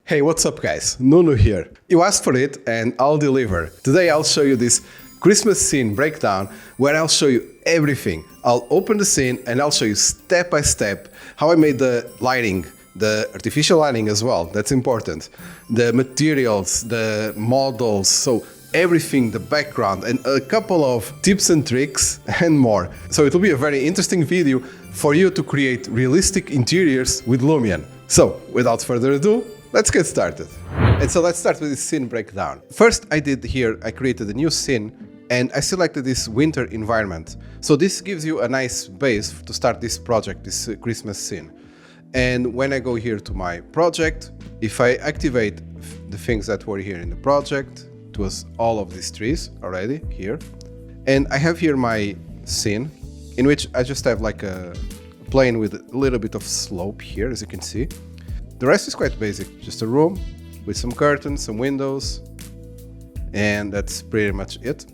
Hey, what's up guys? Nuno here. You asked for it and I'll deliver. Today I'll show you this Christmas scene breakdown where I'll show you everything. I'll open the scene and I'll show you step by step how I made the lighting, the artificial lighting as well, that's important, the materials, the models, so everything, the background, and a couple of tips and tricks and more. So it will be a very interesting video for you to create realistic interiors with Lumion. So without further ado, let's get started. And so let's start with this scene breakdown. First I created a new scene and I selected this winter environment. So this gives you a nice base to start this project, this Christmas scene. And when I go here to my project, if I activate the things that were here in the project, it was all of these trees already here. And I have here my scene in which I just have like a plane with a little bit of slope here, as you can see. The rest is quite basic, just a room with some curtains, some windows, and that's pretty much it.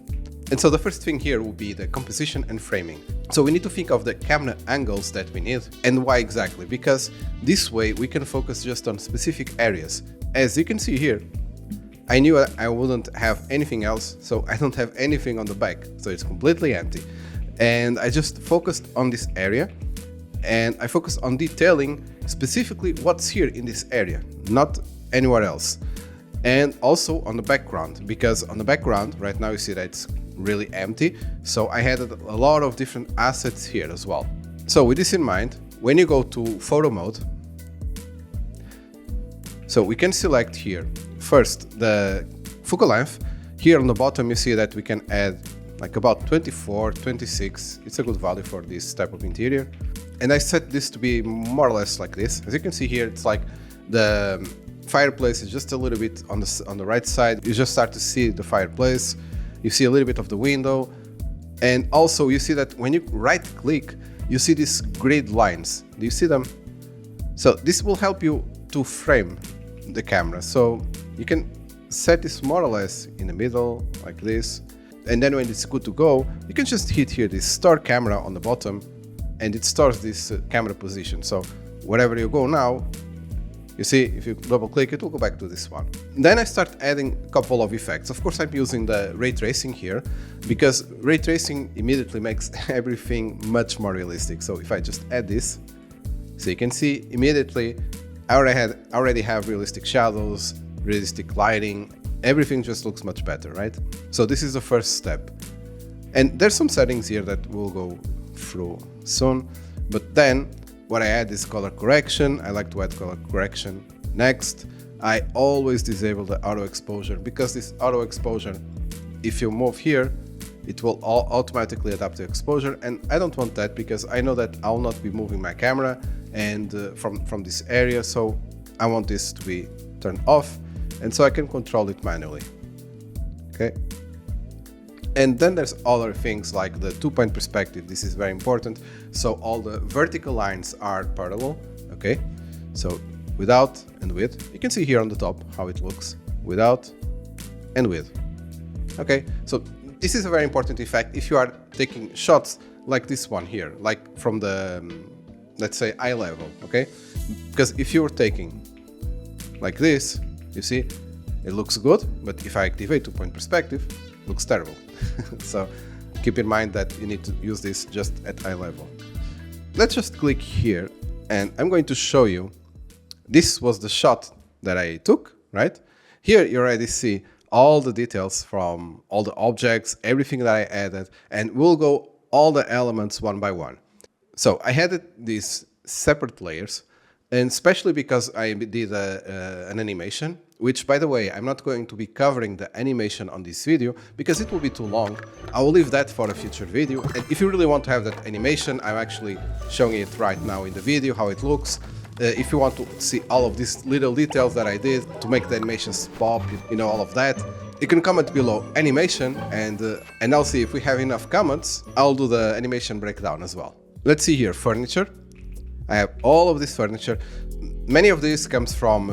And so the first thing here will be the composition and framing. So we need to think of the camera angles that we need and why exactly, because this way we can focus just on specific areas. As you can see here, I knew I wouldn't have anything else, so I don't have anything on the back, so it's completely empty. And I just focused on this area and I focused on detailing specifically what's here in this area, not anywhere else. And also on the background, because on the background right now you see that it's really empty, so I had a lot of different assets here as well. So with this in mind, when you go to photo mode, so we can select here first the focal length. Here on the bottom you see that we can add like about 24, 26. It's a good value for this type of interior. And I set this to be more or less like this. As you can see here, it's like the fireplace is just a little bit on the right side. You just start to see the fireplace. You see a little bit of the window. And also you see that when you right click, you see these grid lines. Do you see them? So this will help you to frame the camera. So you can set this more or less in the middle like this. And then when it's good to go, you can just hit here this store camera on the bottom and it stores this camera position. So wherever you go now, you see, if you double click, it will go back to this one. Then I start adding a couple of effects. Of course, I'm using the ray tracing here because ray tracing immediately makes everything much more realistic. So if I just add this, so you can see immediately, I already have realistic shadows, realistic lighting, everything just looks much better, right? So this is the first step. And there's some settings here that we'll go through soon, but then what I add is color correction. I like to add color correction. Next, I always disable the auto exposure because this auto exposure, if you move here, it will automatically adapt to exposure, and I don't want that because I know that I'll not be moving my camera and from this area, so I want this to be turned off, and so I can control it manually. Okay. And then there's other things like the 2-point perspective. This is very important. So all the vertical lines are parallel. Okay. So without and with. You can see here on the top how it looks. Without and with. Okay. So this is a very important effect if you are taking shots like this one here, like from the, let's say, eye level. Okay. Because if you're taking like this, you see, it looks good. But if I activate 2-point perspective, it looks terrible. So keep in mind that you need to use this just at eye level. Let's just click here and I'm going to show you. This was the shot that I took, right? Here you already see all the details from all the objects, everything that I added, and we'll go all the elements one by one. So I added these separate layers, and especially because I did an animation, which, by the way, I'm not going to be covering the animation on this video because it will be too long. I will leave that for a future video. And if you really want to have that animation, I'm actually showing it right now in the video, how it looks. If you want to see all of these little details that I did to make the animations pop, you know, all of that, you can comment below animation, and I'll see if we have enough comments. I'll do the animation breakdown as well. Let's see here, furniture. I have all of this furniture. Many of this comes from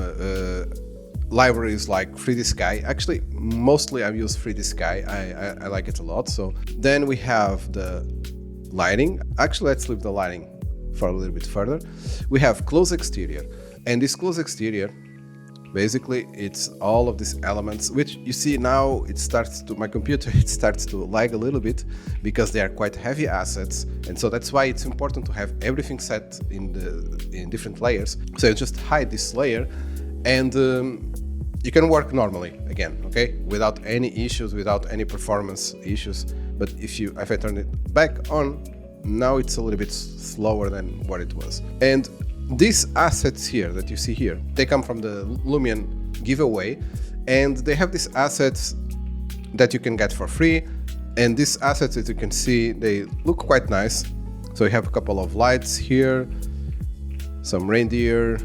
libraries like 3D Sky. Actually, mostly I use 3D Sky. I like it a lot. So then we have the lighting. Actually, let's leave the lighting for a little bit further. We have close exterior, and this close exterior Basically, it's all of these elements, which you see now it starts to, my computer, it starts to lag a little bit because they are quite heavy assets. And so that's why it's important to have everything set in different layers. So you just hide this layer and you can work normally again, okay? Without any issues, without any performance issues. But if I turn it back on, now it's a little bit slower than what it was. And these assets here that you see here, they come from the Lumion giveaway, and they have these assets that you can get for free. And these assets, as you can see, they look quite nice. So you have a couple of lights here, some reindeer,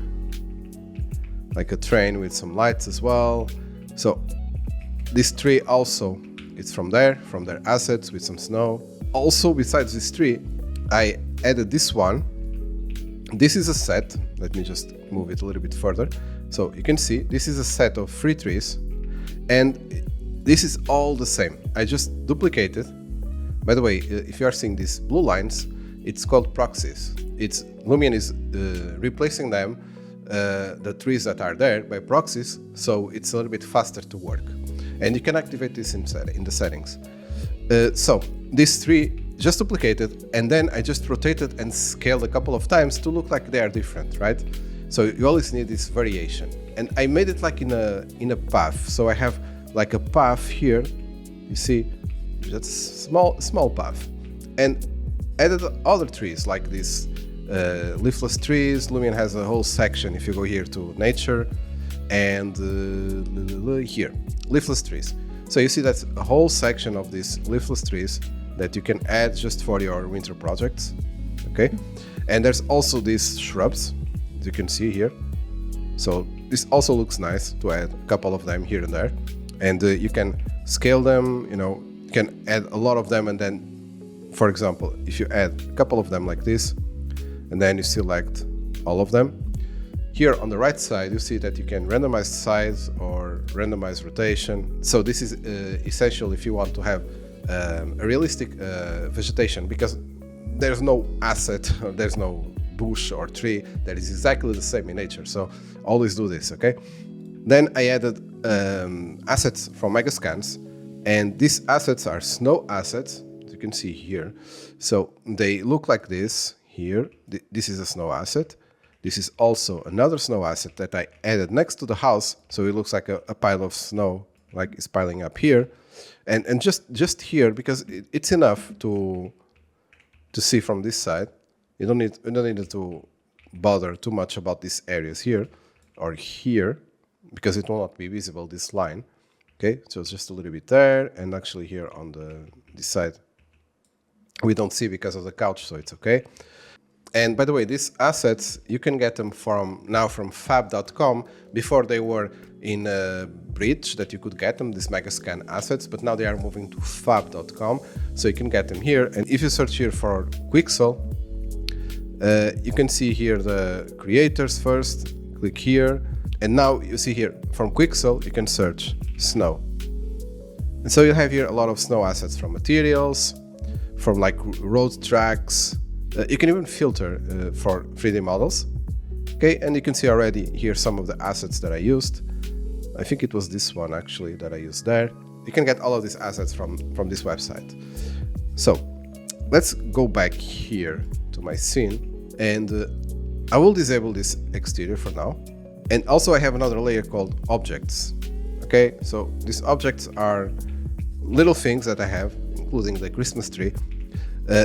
like a train with some lights as well. So this tree also, it's from their assets with some snow. Also, besides this tree, I added this one. This is a set. Let me just move it a little bit further. So you can see this is a set of 3 trees, and this is all the same. I just duplicated. By the way, if you are seeing these blue lines, it's called proxies. Lumion is replacing them, the trees that are there, by proxies, so it's a little bit faster to work. And you can activate this in the settings. So these 3 just duplicated, and then I just rotated and scaled a couple of times to look like they are different, right? So you always need this variation. And I made it like in a path. So I have like a path here, you see, just small path. And added other trees like these leafless trees. Lumion has a whole section if you go here to nature, and here, leafless trees. So you see that's a whole section of these leafless trees that you can add just for your winter projects, okay? And there's also these shrubs, as you can see here. So this also looks nice to add a couple of them here and there. And you can scale them, you can add a lot of them, and then, for example, if you add a couple of them like this, and then you select all of them, here on the right side, you see that you can randomize size or randomize rotation. So this is essential if you want to have a realistic vegetation, because there's no asset or there's no bush or tree that is exactly the same in nature. So always do this, okay? Then I added assets from Megascans, and these assets are snow assets, as you can see here. So they look like this here. This is a snow asset. This is also another snow asset that I added next to the house, so it looks like a pile of snow, like it's piling up here. And just here, because it's enough to see from this side. You don't need to bother too much about these areas here or here, because it will not be visible, this line. Okay, so it's just a little bit there, and actually here on this side we don't see because of the couch, so it's okay. And by the way, these assets, you can get them from fab.com. Before they were in a bridge that you could get them, these Megascan assets, but now they are moving to fab.com, so you can get them here. And if you search here for Quixel, you can see here the creators first, click here, and now you see here from Quixel, you can search snow. And so you have here a lot of snow assets from materials, from like road tracks. You can even filter for 3D models. Okay, and you can see already here some of the assets that I used. I think it was this one actually that I used there. You can get all of these assets from this website. So let's go back here to my scene, and I will disable this exterior for now. And also I have another layer called objects. Okay, so these objects are little things that I have, including the Christmas tree.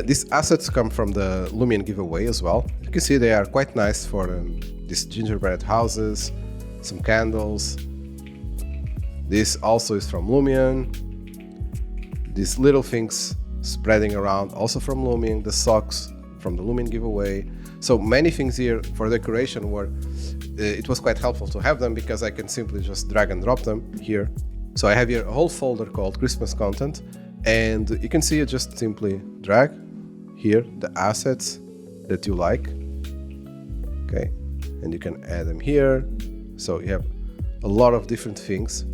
These assets come from the Lumion giveaway as well. You can see they are quite nice for these gingerbread houses, some candles. This also is from Lumion. These little things spreading around, also from Lumion. The socks from the Lumion giveaway. So many things here for decoration where it was quite helpful to have them, because I can simply just drag and drop them here. So I have here a whole folder called Christmas content. And you can see you just simply drag here the assets that you like, okay, and you can add them here. So you have a lot of different things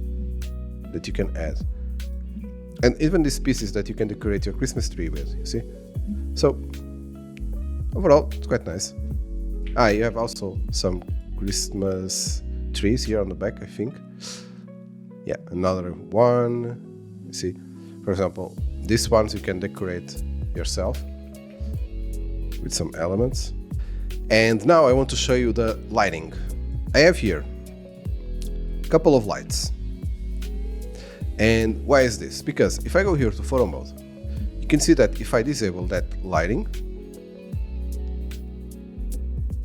that you can add, and even these pieces that you can decorate your Christmas tree with, you see. So overall, it's quite nice. You have also some Christmas trees here on the back, I think. Yeah, another one. You see, for example, these ones you can decorate yourself with some elements. And now I want to show you the lighting. I have here a couple of lights. And why is this? Because if I go here to photo mode, you can see that if I disable that lighting,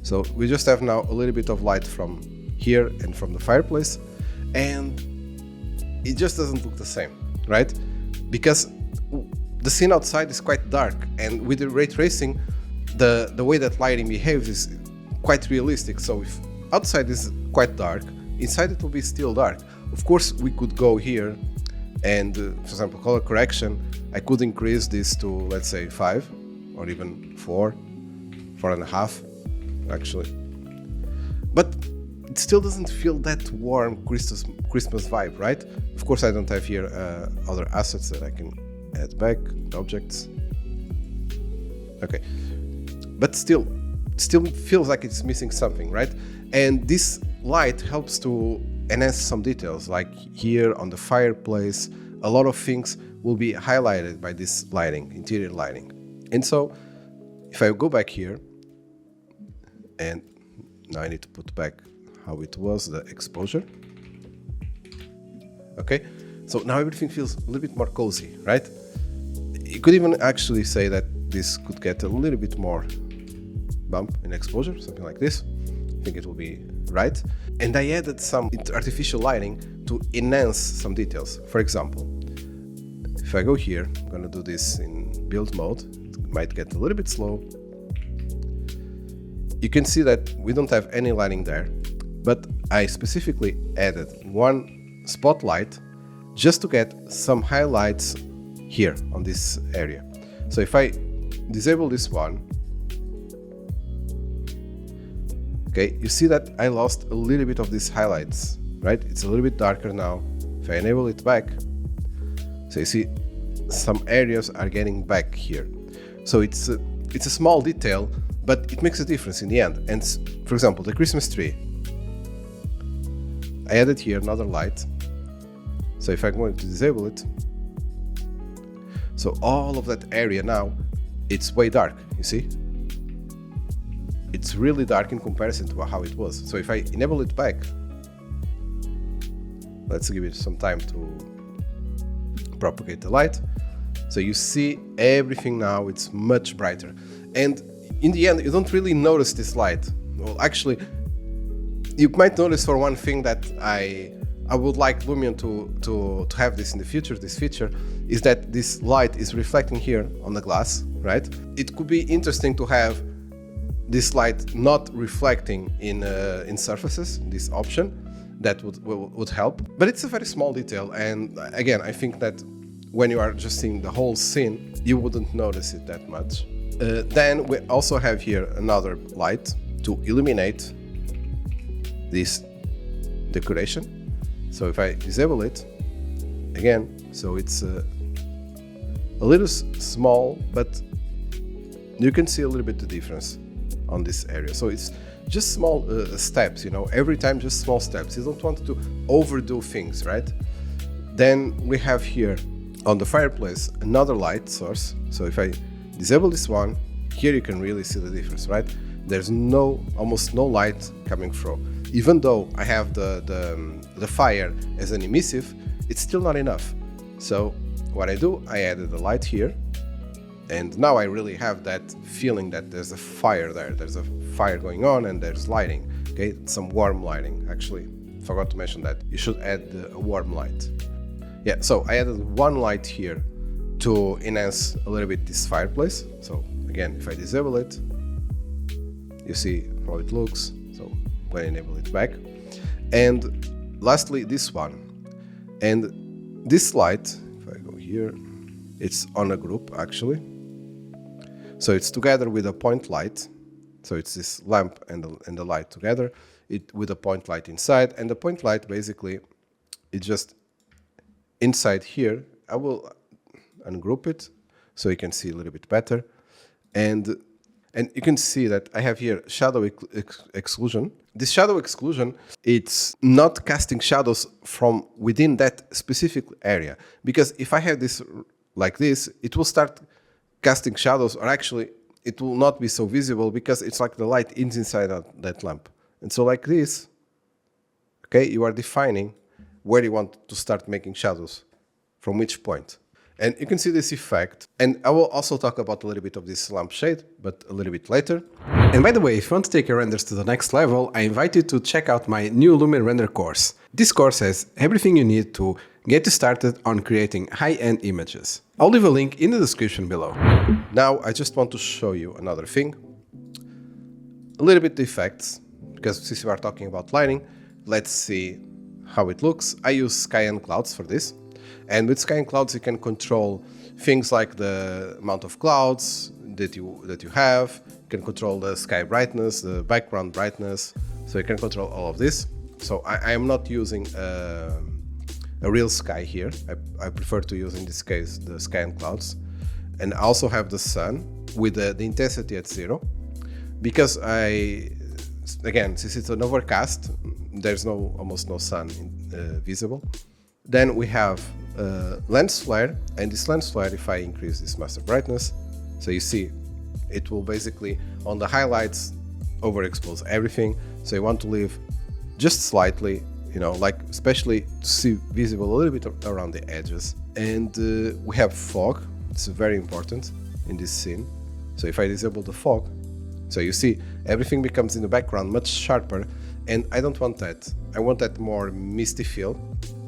so we just have now a little bit of light from here and from the fireplace, and it just doesn't look the same, right? Because the scene outside is quite dark, and with the ray tracing, the way that lighting behaves is quite realistic. So if outside is quite dark, inside it will be still dark. Of course, we could go here and, for example, color correction, I could increase this to, let's say, 5 or even 4, 4.5, actually. But it still doesn't feel that warm Christmas vibe, right? Of course, I don't have here other assets that I can add back, objects. Okay, but still feels like it's missing something, right? And this light helps to enhance some details, like here on the fireplace, a lot of things will be highlighted by this lighting, interior lighting. And so if I go back here, and now I need to put back how it was, the exposure. Okay, so now everything feels a little bit more cozy, right? You could even actually say that this could get a little bit more bump in exposure, something like this. I think it will be right. And I added some artificial lighting to enhance some details. For example, if I go here, I'm gonna do this in build mode. It might get a little bit slow. You can see that we don't have any lighting there, but I specifically added one spotlight just to get some highlights here on this area. So if I disable this one, okay, you see that I lost a little bit of these highlights, right? It's a little bit darker now. If I enable it back, so you see some areas are getting back here. So it's a small detail, but it makes a difference in the end. And for example, the Christmas tree, I added here another light. So if I'm going to disable it, so all of that area now, it's way dark, you see? It's really dark in comparison to how it was. So if I enable it back, let's give it some time to propagate the light. So you see everything now, it's much brighter. And in the end, you don't really notice this light. Well, actually, you might notice for one thing that I would like Lumion to have this in the future, this feature, is that this light is reflecting here on the glass, right? It could be interesting to have this light not reflecting in surfaces, this option, that would help. But it's a very small detail, and again, I think that when you are just seeing the whole scene, you wouldn't notice it that much. Then we also have here another light to illuminate this decoration. So if I disable it, again, so it's a little small, but you can see a little bit the difference on this area. So it's just small steps, you know, every time just small steps. You don't want to overdo things, right? Then we have here on the fireplace another light source. So if I disable this one, here you can really see the difference, right? There's almost no light coming through. Even though I have the fire as an emissive, it's still not enough. So what I do, I added a light here, and now I really have that feeling that there's a fire there. There's a fire going on and there's lighting, okay? Some warm lighting. Actually, forgot to mention that. You should add a warm light. Yeah, so I added one light here to enhance a little bit this fireplace. So again, if I disable it, you see how it looks. So I'm going to enable it back. And lastly, this one. And this light, if I go here, it's on a group actually. So it's together with a point light. So it's this lamp and the light together, with a point light inside. And the point light basically, it's just inside here. I will ungroup it so you can see a little bit better. And And you can see that I have here shadow exclusion. This shadow exclusion, it's not casting shadows from within that specific area. Because if I have this like this, it will start casting shadows, or actually it will not be so visible because it's like the light is inside that lamp. And so like this, okay, you are defining where you want to start making shadows, from which point. And you can see this effect. And I will also talk about a little bit of this lamp shade, but a little bit later. And by the way, if you want to take your renders to the next level, I invite you to check out my new Lumion Render course. This course has everything you need to get you started on creating high-end images. I'll leave a link in the description below. Now, I just want to show you another thing. A little bit the effects, because since we are talking about lighting, let's see how it looks. I use sky and clouds for this. And with sky and clouds, you can control things like the amount of clouds that you have. You can control the sky brightness, the background brightness. So you can control all of this. So I am not using a real sky here. I prefer to use, in this case, the sky and clouds. And I also have the sun with the intensity at 0. Because again, since it's an overcast, there's almost no sun visible. Then we have lens flare, and this lens flare, if I increase this master brightness, so you see, it will basically, on the highlights, overexpose everything. So you want to leave just slightly, you know, like especially to see visible a little bit around the edges. And we have fog. It's very important in this scene. So if I disable the fog, so you see everything becomes in the background much sharper, and I don't want that. I want that more misty feel.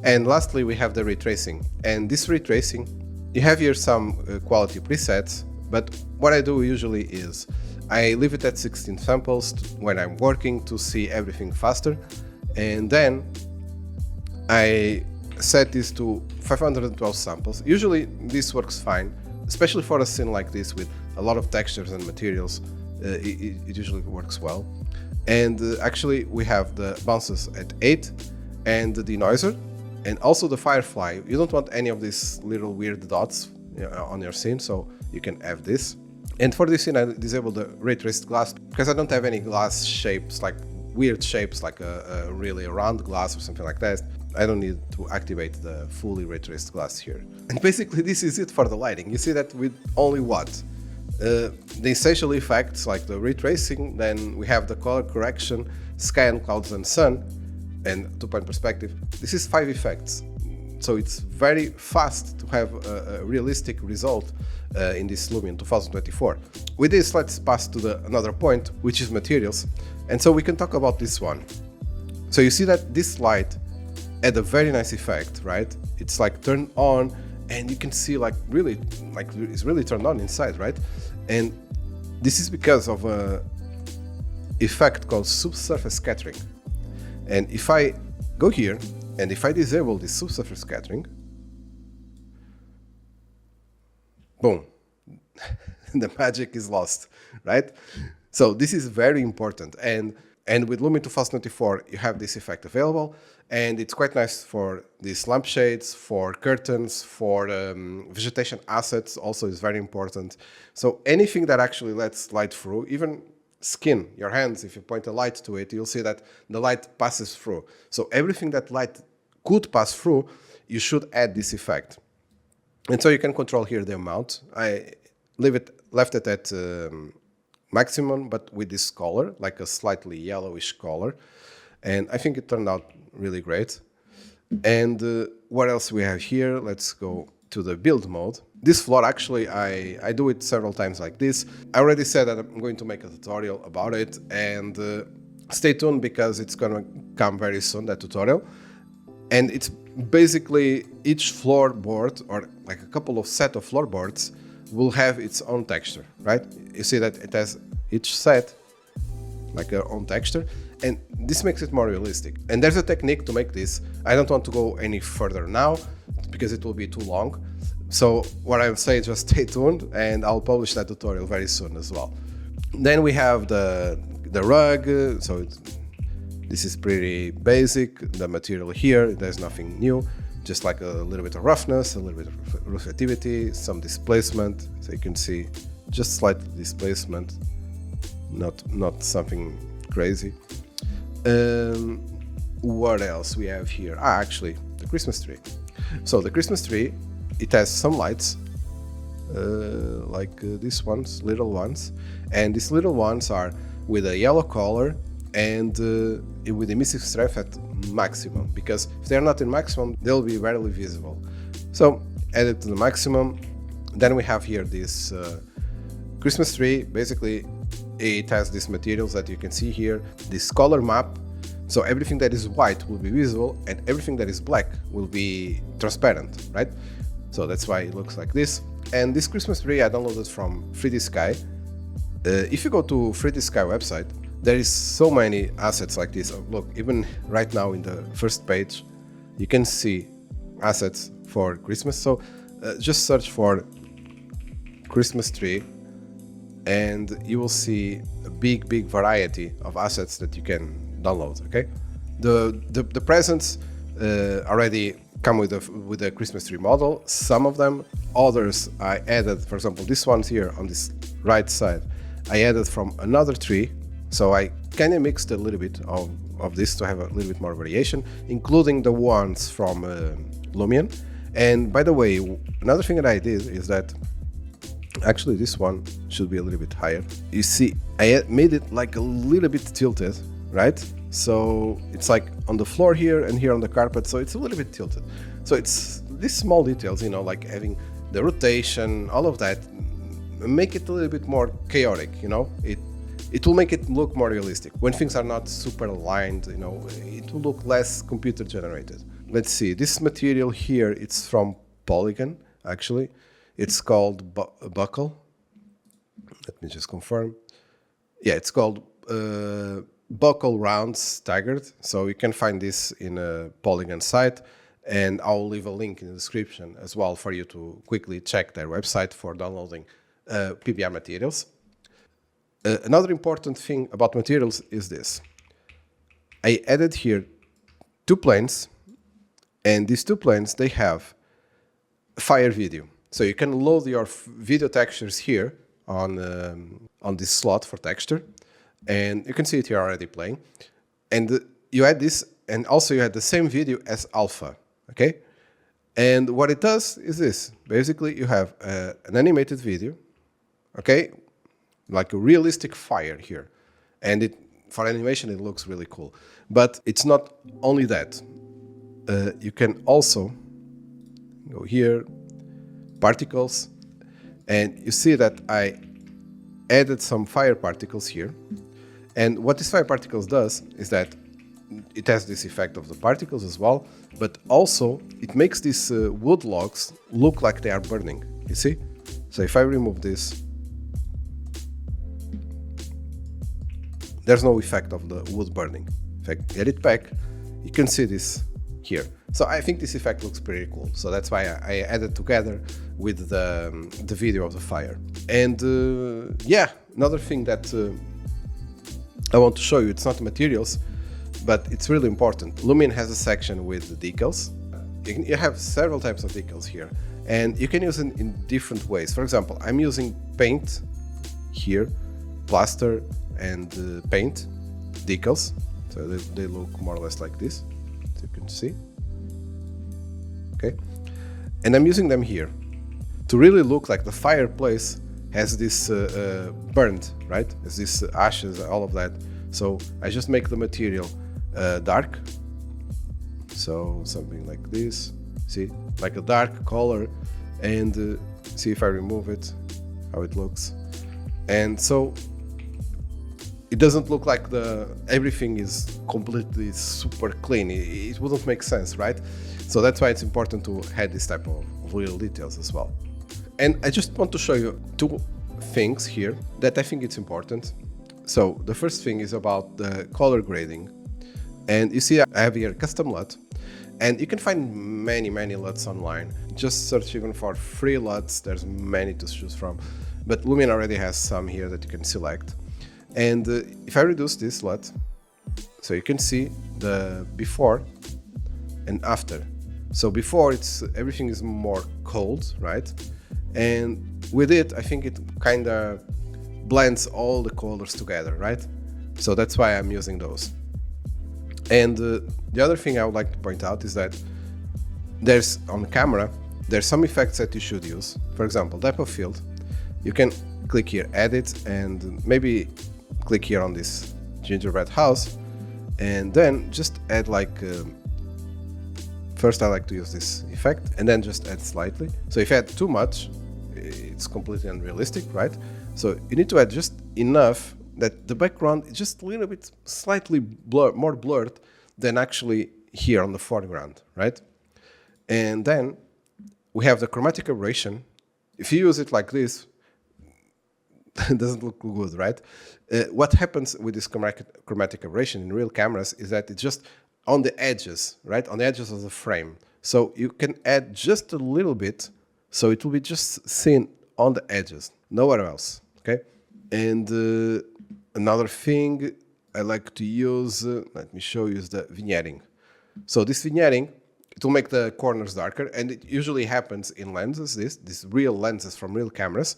And lastly, we have the retracing. And this retracing, you have here some quality presets, but what I do usually is I leave it at 16 samples when I'm working to see everything faster. And then I set this to 512 samples. Usually this works fine, especially for a scene like this with a lot of textures and materials. It usually works well. And actually we have the bounces at 8 and the denoiser, and also the firefly. You don't want any of these little weird dots on your scene, so you can have this. And for this scene I disable the ray traced glass because I don't have any glass shapes, like weird shapes like a really round glass or something like that. I don't need to activate the fully ray traced glass here. And basically this is it for the lighting. You see that with only what? The essential effects like the retracing, then we have the color correction, sky and clouds and sun, and 2-point perspective. This is 5 effects. So it's very fast to have a realistic result in this Lumion 2024. With this, let's pass to another point, which is materials. And so we can talk about this one. So you see that this light had a very nice effect, right? It's like turned on, and you can see like really, like it's really turned on inside, right? And this is because of a effect called subsurface scattering. And if I go here and if I disable this subsurface scattering, boom, the magic is lost, right? So this is very important. And with Lumion 2024, you have this effect available, and it's quite nice for these lampshades, for curtains, for vegetation assets also is very important. So anything that actually lets light through, even skin, your hands, if you point a light to it, you'll see that the light passes through. So everything that light could pass through, you should add this effect. And so you can control here the amount. I left it at maximum, but with this color, like a slightly yellowish color. And I think it turned out really great. And what else we have here? Let's go to the build mode. This floor, actually, I do it several times like this. I already said that I'm going to make a tutorial about it, and stay tuned because it's gonna come very soon, that tutorial. And it's basically each floorboard, or like a couple of set of floorboards, will have its own texture, right? You see that it has each set like their own texture, and this makes it more realistic. And there's a technique to make this. I don't want to go any further now because it will be too long. So what I would say is just stay tuned, and I'll publish that tutorial very soon as well. Then we have the rug. So this is pretty basic. The material here, there's nothing new. Just like a little bit of roughness, a little bit of reflectivity, some displacement. So you can see just slight displacement not something crazy. What else we have here? Actually, the Christmas tree. So the Christmas tree, it has some lights, like these ones, little ones, and these little ones are with a yellow color and with the emissive strength at maximum, because if they're not in maximum, they'll be barely visible. So add it to the maximum. Then we have here this Christmas tree. Basically, it has these materials that you can see here, this color map. So everything that is white will be visible and everything that is black will be transparent, right? So that's why it looks like this. And this Christmas tree I downloaded from 3D Sky. If you go to 3D Sky website, there is so many assets like this. Look, even right now in the first page, you can see assets for Christmas. So just search for Christmas tree and you will see a big variety of assets that you can download. Okay, the presents already come with the Christmas tree model. Some of them, others I added. For example, this one's here on this right side, I added from another tree. So I kind of mixed a little bit of this to have a little bit more variation, including the ones from Lumion. And by the way, another thing that I did is that actually this one should be a little bit higher. You see, I made it like a little bit tilted, right? So it's like on the floor here and here on the carpet, so it's a little bit tilted. So it's these small details, you know, like having the rotation, all of that, make it a little bit more chaotic, you know. It will make it look more realistic. When things are not super aligned, you know, it will look less computer generated. Let's see, this material here, it's from Polygon, actually. It's called Buckle. Let me just confirm. Yeah, it's called Buckle Rounds Staggered. So you can find this in a Polygon site, and I'll leave a link in the description as well for you to quickly check their website for downloading PBR materials. Another important thing about materials is this. I added here 2 planes, and these 2 planes, they have Fire video. So you can load your video textures here on this slot for texture, and you can see it here already playing. And you add this, and also you add the same video as alpha, okay? And what it does is this. Basically, you have an animated video, okay? Like a realistic fire here. And for animation, it looks really cool. But it's not only that. You can also go here, particles, and you see that I added some fire particles here. And what this fire particles does is that it has this effect of the particles as well, but also it makes these wood logs look like they are burning, you see? So if I remove this, there's no effect of the wood burning. If I get it back, you can see this here. So I think this effect looks pretty cool. So that's why I added together with the video of the fire. And yeah, another thing that I want to show you, it's not materials, but it's really important. Lumion has a section with the decals. You have several types of decals here, and you can use it in different ways. For example, I'm using paint here, plaster, and paint decals. So they look more or less like this, as you can see. Okay, and I'm using them here to really look like the fireplace has this burned, right? Has this ashes, all of that. So I just make the material dark. So something like this, see, like a dark color, and see if I remove it, how it looks. And so it doesn't look like everything is completely super clean. It wouldn't make sense, right? So that's why it's important to add this type of little details as well. And I just want to show you 2 things here that I think it's important. So the first thing is about the color grading. And you see I have here custom LUT, and you can find many LUTs online. Just search even for free LUTs, there's many to choose from. But Lumion already has some here that you can select. And if I reduce this LUT, so you can see the before and after. So before everything is more cold, right? And with it, I think it kind of blends all the colors together, right? So that's why I'm using those. And the other thing I would like to point out is that there's, on the camera, there's some effects that you should use. For example, depth of field. You can click here, edit, and maybe click here on this gingerbread house, and then just add like, first I like to use this effect, and then just add slightly. So if you add too much, it's completely unrealistic, right? So you need to add just enough that the background is just a little bit slightly more blurred than actually here on the foreground, right? And then we have the chromatic aberration. If you use it like this, it doesn't look good, right? What happens with this chromatic aberration in real cameras is that it's just on the edges, right? On the edges of the frame. So you can add just a little bit, so it will be just seen on the edges, nowhere else, okay? And another thing I like to use, let me show you, is the vignetting. So this vignetting, it will make the corners darker, and it usually happens in lenses, these real lenses from real cameras.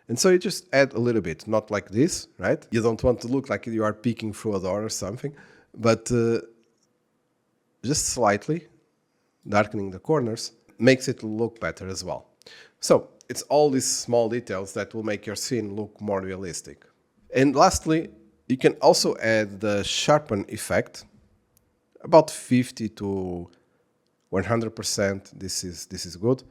And so you just add a little bit, not like this, right? You don't want to look like you are peeking through a door or something, but just slightly darkening the corners makes it look better as well. So it's all these small details that will make your scene look more realistic. And lastly, you can also add the sharpen effect, about 50 to 100%. This is good,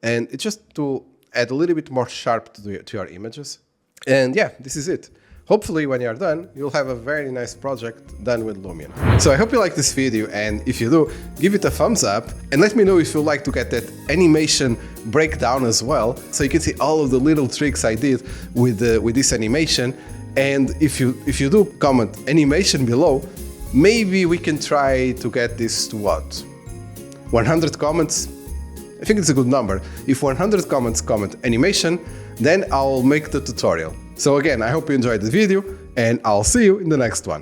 and it's just to add a little bit more sharp to your images. And yeah, this is it. Hopefully when you're done, you'll have a very nice project done with Lumion. So I hope you like this video, and if you do, give it a thumbs up, and let me know if you'd like to get that animation breakdown as well, so you can see all of the little tricks I did with this animation. And if you do comment animation below, maybe we can try to get this to what? 100 comments? I think it's a good number. If 100 comments comment animation, then I'll make the tutorial. So again, I hope you enjoyed the video, and I'll see you in the next one.